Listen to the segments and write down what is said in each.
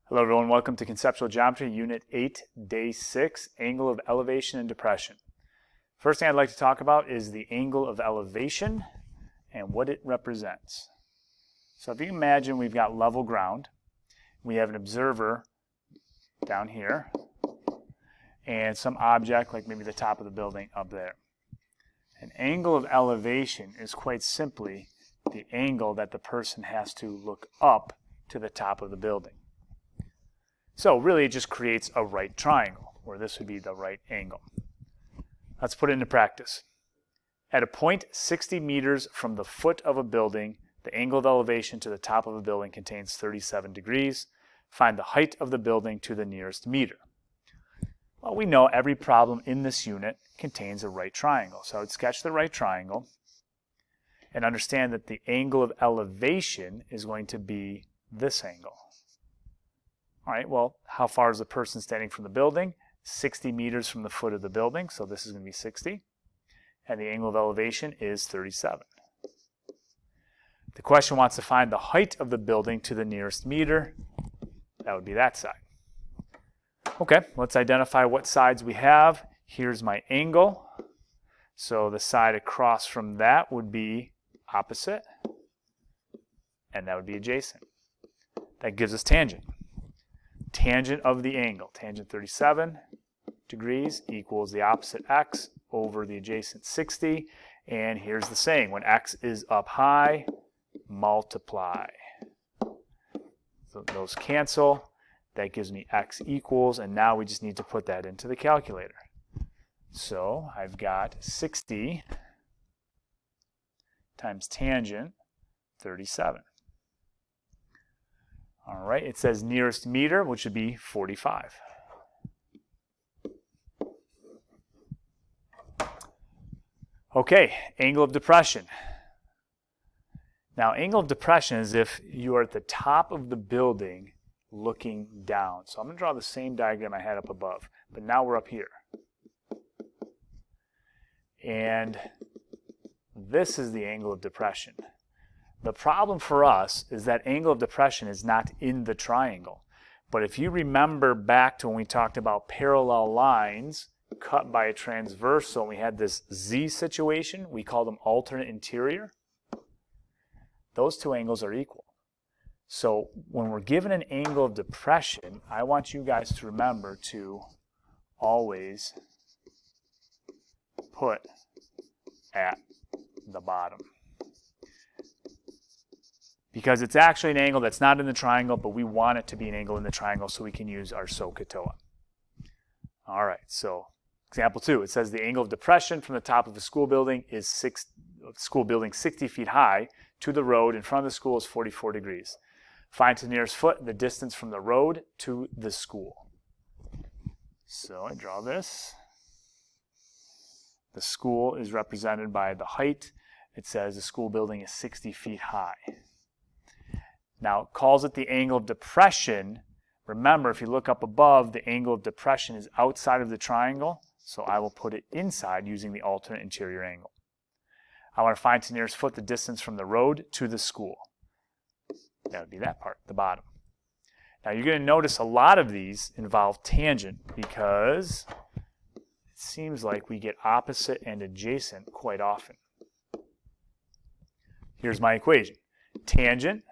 Hello everyone, welcome to Conceptual Geometry, Unit 8, Day 6, Angle of Elevation and Depression. First thing I'd like to talk about is the angle of elevation and what it represents. So if you can imagine we've got level ground, we have an observer down here, and some object like maybe the top of the building up there. An angle of elevation is quite simply the angle that the person has to look up to the top of the building. So really it just creates a right triangle, where this would be the right angle. Let's put it into practice. At a point 60 meters from the foot of a building, the angle of elevation to the top of a building contains 37 degrees. Find the height of the building to the nearest meter. Well, we know every problem in this unit contains a right triangle. So I would sketch the right triangle and understand that the angle of elevation is going to be this angle. All right, well, how far is the person standing from the building? 60 meters from the foot of the building, so this is going to be 60. And the angle of elevation is 37. The question wants to find the height of the building to the nearest meter. That would be that side. Okay, let's identify what sides we have. Here's my angle. So the side across from that would be opposite, and that would be adjacent. That gives us tangent. Tangent of the angle, tangent 37 degrees equals the opposite x over the adjacent 60. And here's the saying, when x is up high, multiply. So those cancel. That gives me x equals, and now we just need to put that into the calculator. So I've got 60 times tangent 37. All right, it says nearest meter, which would be 45. Okay, angle of depression. Now, angle of depression is if you are at the top of the building looking down. So I'm going to draw the same diagram I had up above, but now we're up here. And this is the angle of depression. The problem for us is that angle of depression is not in the triangle. But if you remember back to when we talked about parallel lines cut by a transversal, and we had this Z situation, we call them alternate interior. Those two angles are equal. So when we're given an angle of depression, I want you guys to remember to always put at the bottom. Because it's actually an angle that's not in the triangle, but we want it to be an angle in the triangle so we can use our SOHCAHTOA. All right, so example 2, it says the angle of depression from the top of a school building is 60 feet high to the road in front of the school is 44 degrees. Find to the nearest foot the distance from the road to the school. So I draw this. The school is represented by the height. It says the school building is 60 feet high. Now, it calls it the angle of depression. Remember, if you look up above, the angle of depression is outside of the triangle, so I will put it inside using the alternate interior angle. I want to find to the nearest foot the distance from the road to the school. That would be that part, the bottom. Now, you're going to notice a lot of these involve tangent because it seems like we get opposite and adjacent quite often. Here's my equation. Tangent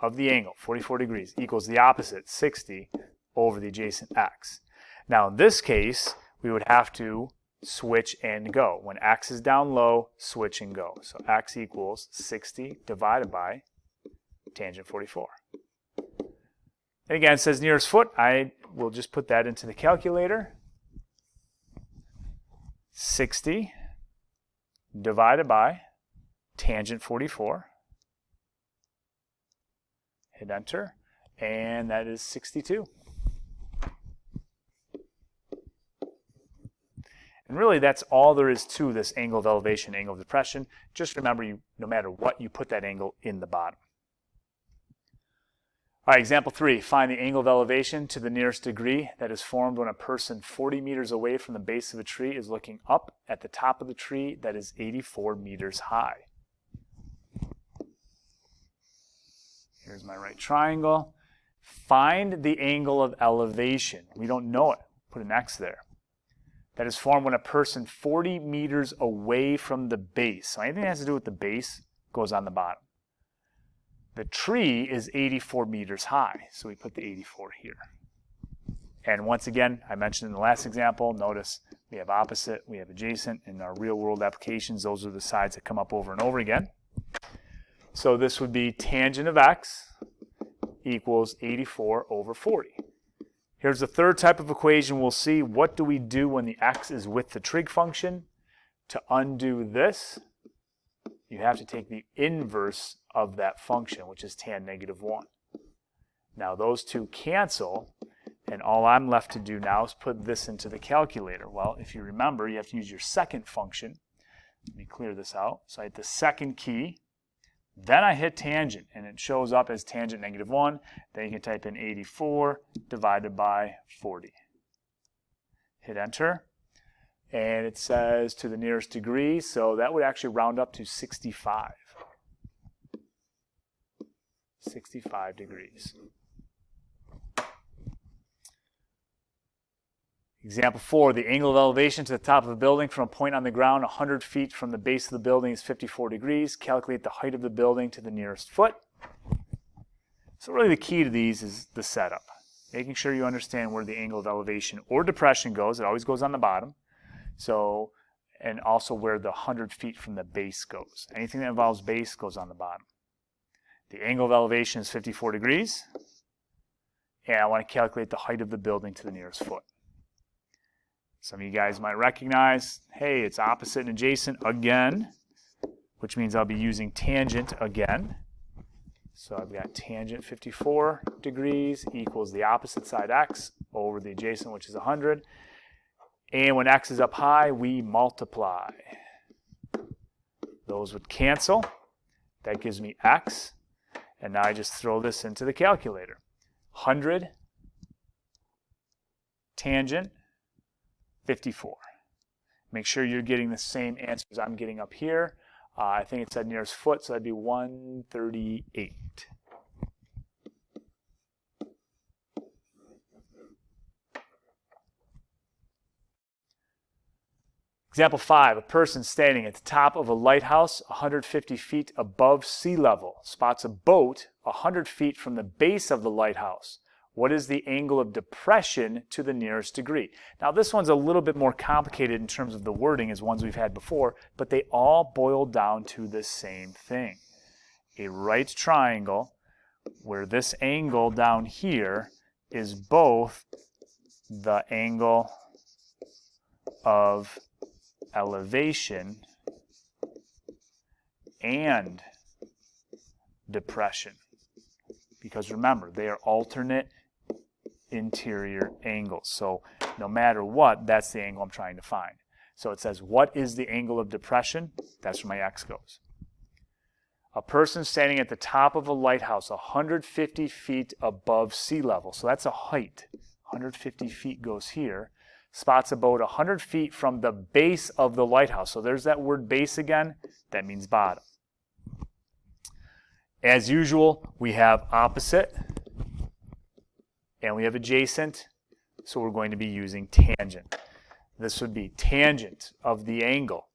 of the angle, 44 degrees, equals the opposite, 60, over the adjacent x. Now, in this case, we would have to switch and go. When x is down low, switch and go. So x equals 60 divided by tangent 44. And again, it says nearest foot. I will just put that into the calculator. 60 divided by tangent 44. Hit enter, and that is 62. And really, that's all there is to this angle of elevation, angle of depression. Just remember, no matter what, you put that angle in the bottom. All right, example 3. Find the angle of elevation to the nearest degree that is formed when a person 40 meters away from the base of a tree is looking up at the top of the tree that is 84 meters high. Here's my right triangle. Find the angle of elevation. We don't know it. Put an X there. That is formed when a person 40 meters away from the base. So anything that has to do with the base goes on the bottom. The tree is 84 meters high, so we put the 84 here. And once again, I mentioned in the last example, notice we have opposite, we have adjacent. In our real world applications, those are the sides that come up over and over again. So this would be tangent of x equals 84 over 40. Here's the third type of equation we'll see. What do we do when the x is with the trig function? To undo this, you have to take the inverse of that function, which is tan negative 1. Now those two cancel, and all I'm left to do now is put this into the calculator. Well, if you remember, you have to use your second function. Let me clear this out. So I hit the second key, then I hit tangent, and it shows up as tangent negative 1. Then you can type in 84 divided by 40. Hit enter, and it says to the nearest degree, so that would actually round up to 65. 65 degrees. Example 4, the angle of elevation to the top of a building from a point on the ground 100 feet from the base of the building is 54 degrees. Calculate the height of the building to the nearest foot. So really the key to these is the setup. Making sure you understand where the angle of elevation or depression goes. It always goes on the bottom. So, and also where the 100 feet from the base goes. Anything that involves base goes on the bottom. The angle of elevation is 54 degrees. And I want to calculate the height of the building to the nearest foot. Some of you guys might recognize, hey, it's opposite and adjacent again, which means I'll be using tangent again. So I've got tangent 54 degrees equals the opposite side x over the adjacent, which is 100. And when x is up high, we multiply. Those would cancel. That gives me x. And now I just throw this into the calculator. 100 tangent 54. Make sure you're getting the same answers I'm getting up here. I think it said nearest foot, so that'd be 138. Example 5, a person standing at the top of a lighthouse 150 feet above sea level spots a boat 100 feet from the base of the lighthouse. What is the angle of depression to the nearest degree? Now this one's a little bit more complicated in terms of the wording as ones we've had before, but they all boil down to the same thing. A right triangle where this angle down here is both the angle of elevation and depression. Because remember, they are alternate interior angles. So no matter what, that's the angle I'm trying to find. So it says, what is the angle of depression? That's where my x goes. A person standing at the top of a lighthouse 150 feet above sea level. So that's a height. 150 feet goes here. Spots a boat 100 feet from the base of the lighthouse. So there's that word base again. That means bottom. As usual, we have opposite and we have adjacent, so we're going to be using tangent. This would be tangent of the angle,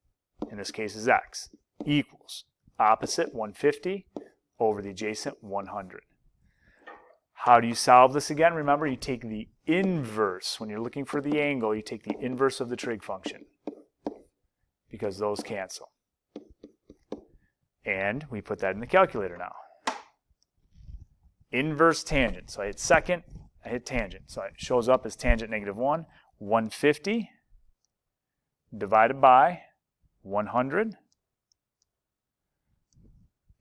in this case is x, equals opposite 150 over the adjacent 100. How do you solve this again? Remember, you take the inverse. When you're looking for the angle, you take the inverse of the trig function because those cancel. And we put that in the calculator now. Inverse tangent. So I hit second, I hit tangent. So it shows up as tangent negative 1. 150 divided by 100.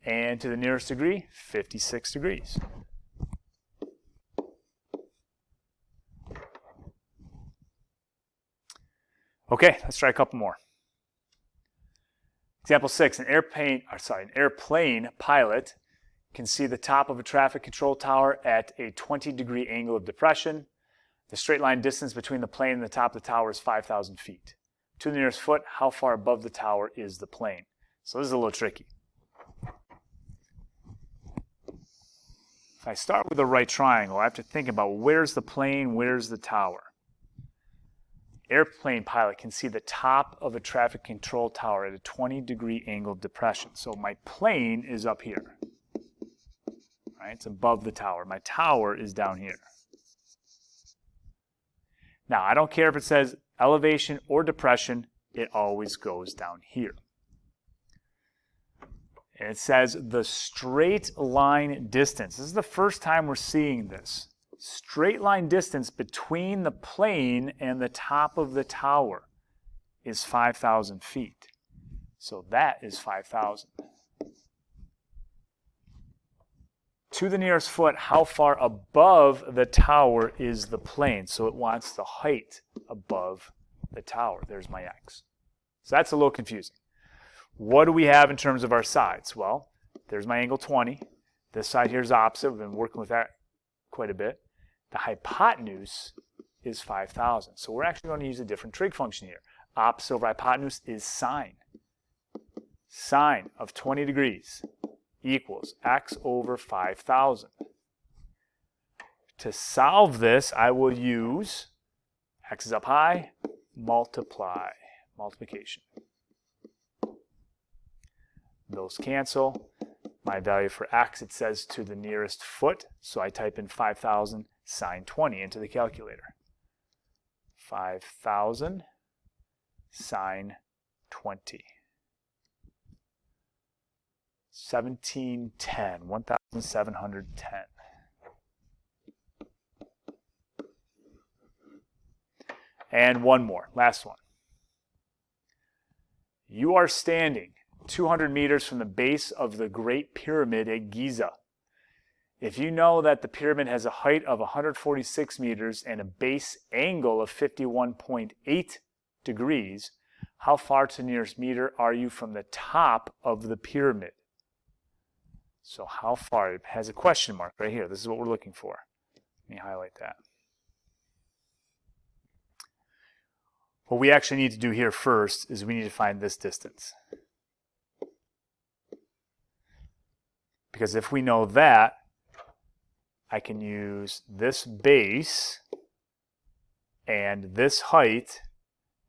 And to the nearest degree, 56 degrees. Okay, let's try a couple more. Example 6, an airplane pilot can see the top of a traffic control tower at a 20-degree angle of depression. The straight line distance between the plane and the top of the tower is 5,000 feet. To the nearest foot, how far above the tower is the plane? So this is a little tricky. If I start with a right triangle, I have to think about where's the plane, where's the tower. Airplane pilot can see the top of a traffic control tower at a 20-degree angle of depression. So my plane is up here. Right? It's above the tower. My tower is down here. Now, I don't care if it says elevation or depression, it always goes down here. And it says the straight line distance. This is the first time we're seeing this. Straight line distance between the plane and the top of the tower is 5,000 feet. So that is 5,000. To the nearest foot, how far above the tower is the plane? So it wants the height above the tower. There's my x. So that's a little confusing. What do we have in terms of our sides? Well, there's my angle 20. This side here is opposite. We've been working with that quite a bit. The hypotenuse is 5,000. So we're actually going to use a different trig function here. Opposite over hypotenuse is sine. Sine of 20 degrees equals x over 5,000. To solve this, I will use x is up high, multiplication. Those cancel. My value for x, it says to the nearest foot, so I type in 5,000 sine 20 into the calculator. 5,000 sine 20. 1710, 1,710. And one more, last one. You are standing 200 meters from the base of the Great Pyramid at Giza. If you know that the pyramid has a height of 146 meters and a base angle of 51.8 degrees, how far to the nearest meter are you from the top of the pyramid? So how far? It has a question mark right here. This is what we're looking for. Let me highlight that. What we actually need to do here first is we need to find this distance. Because if we know that, I can use this base and this height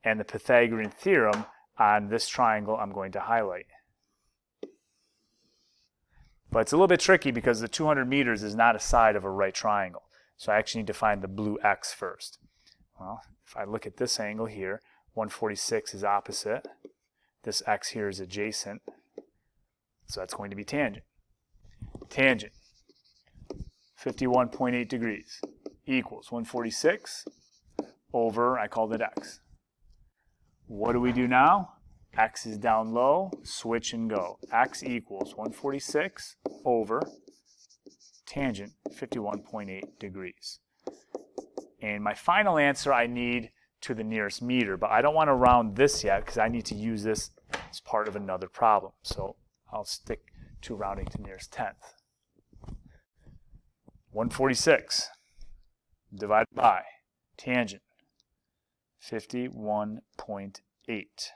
and the Pythagorean theorem on this triangle I'm going to highlight. But it's a little bit tricky because the 200 meters is not a side of a right triangle. So I actually need to find the blue x first. Well, if I look at this angle here, 146 is opposite. This x here is adjacent. So that's going to be tangent. Tangent, 51.8 degrees equals 146 over, I called it x. What do we do now? X is down low, switch and go. X equals 146 over tangent 51.8 degrees. And my final answer I need to the nearest meter, but I don't want to round this yet because I need to use this as part of another problem. So I'll stick to rounding to nearest tenth. 146 divided by tangent 51.8.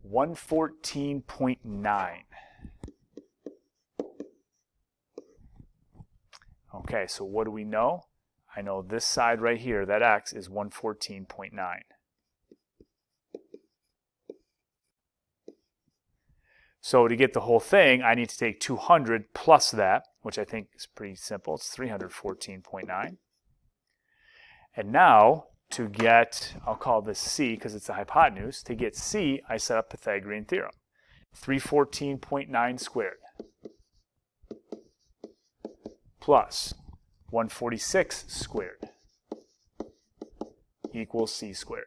114.9. Okay, so what do we know? I know this side right here, that x is 114.9. So to get the whole thing, I need to take 200 plus that, which I think is pretty simple. It's 314.9. And now, to get, I'll call this c because it's the hypotenuse. To get c, I set up Pythagorean theorem. 314.9 squared plus 146 squared equals c squared.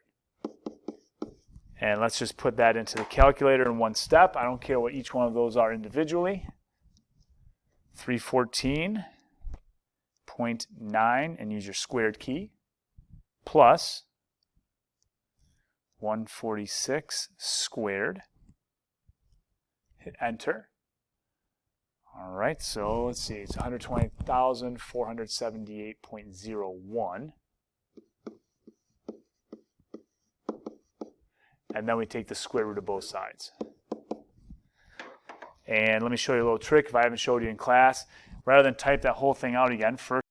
And let's just put that into the calculator in one step. I don't care what each one of those are individually. 314.9, and use your squared key, plus 146 squared. Hit enter. All right, so let's see, it's 120,478.01. And then we take the square root of both sides. And let me show you a little trick if I haven't showed you in class. Rather than type that whole thing out again, first